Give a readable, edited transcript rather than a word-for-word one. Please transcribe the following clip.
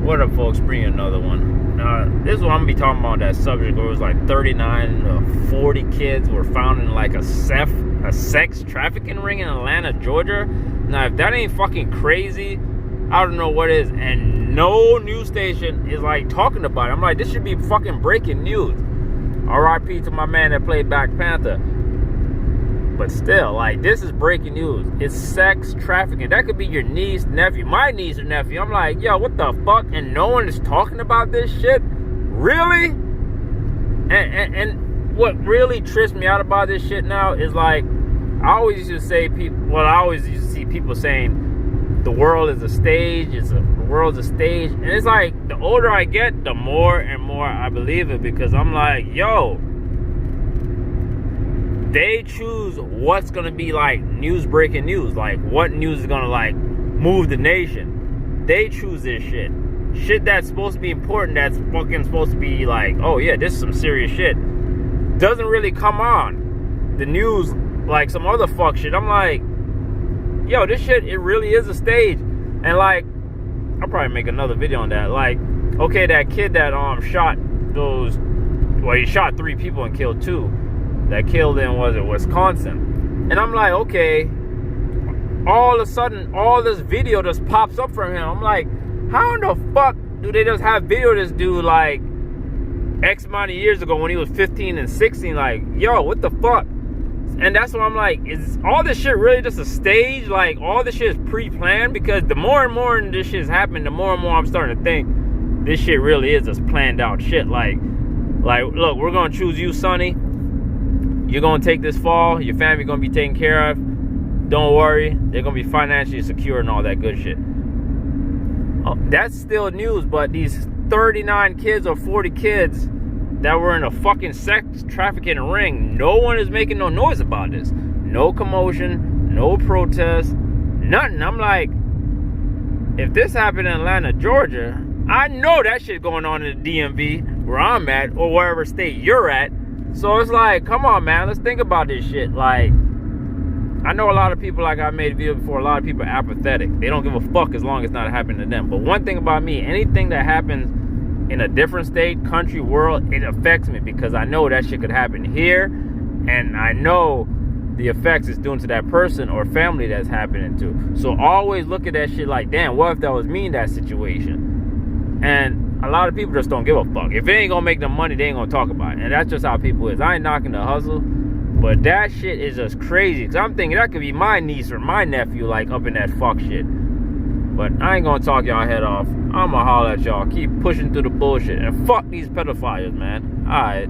What up, folks? Bring another one. This is what I'm gonna be talking about. That subject where it was like 39 to 40 kids were found in like a sex trafficking ring in Atlanta, Georgia. Now, if that ain't fucking crazy, I don't know what is. And no news station is like talking about it. I'm like, this should be fucking breaking news. R.I.P. to my man that played Black Panther. But still, like, this is breaking news. It's sex trafficking. That could be your niece, nephew, my niece or nephew. I'm like, yo, what the fuck? And no one is talking about this shit? Really? And what really trips me out about this shit now is, like, I always used to say I always used to see people saying the world is a stage, the world's a stage. And it's like, the older I get, the more and more I believe it, because I'm like, yo, they choose what's gonna be like breaking news, like what news is gonna like move the nation. They choose this shit that's supposed to be important, that's fucking supposed to be like, oh yeah, this is some serious shit, doesn't really come on the news like some other fuck shit. I'm like, yo, this shit, it really is a stage. And like, I'll probably make another video on that. Like, okay, that kid that shot he shot 3 people and killed 2. That killed in, was it Wisconsin? And I'm like, okay, all of a sudden, all this video just pops up from him. I'm like, how in the fuck do they just have video of this dude like X amount of years ago when he was 15 and 16? Like, yo, what the fuck? And that's what I'm like, is all this shit really just a stage? Like, all this shit is pre-planned? Because the more and more this shit's happening, the more and more I'm starting to think this shit really is just planned out shit. Like, look, we're gonna choose you, Sonny. You're going to take this fall. Your family going to be taken care of. Don't worry. They're going to be financially secure and all that good shit. That's still news, but these 39 kids or 40 kids that were in a fucking sex trafficking ring, no one is making no noise about this. No commotion, no protest, nothing. I'm like, if this happened in Atlanta, Georgia, I know that shit going on in the DMV where I'm at, or wherever state you're at. So it's like, come on, man, let's think about this shit. Like, I know a lot of people, like I made a video before, a lot of people are apathetic. They don't give a fuck as long as it's not happening to them. But one thing about me, anything that happens in a different state, country, world, it affects me, because I know that shit could happen here, and I know the effects it's doing to that person or family that's happening to. So always look at that shit like, damn, what if that was me in that situation? And a lot of people just don't give a fuck. If it ain't gonna make them money, they ain't gonna talk about it. And that's just how people is. I ain't knocking the hustle, but that shit is just crazy. Cause I'm thinking that could be my niece or my nephew, like, up in that fuck shit. But I ain't gonna talk y'all head off. I'ma holler at y'all. Keep pushing through the bullshit. And fuck these pedophiles, man. Alright.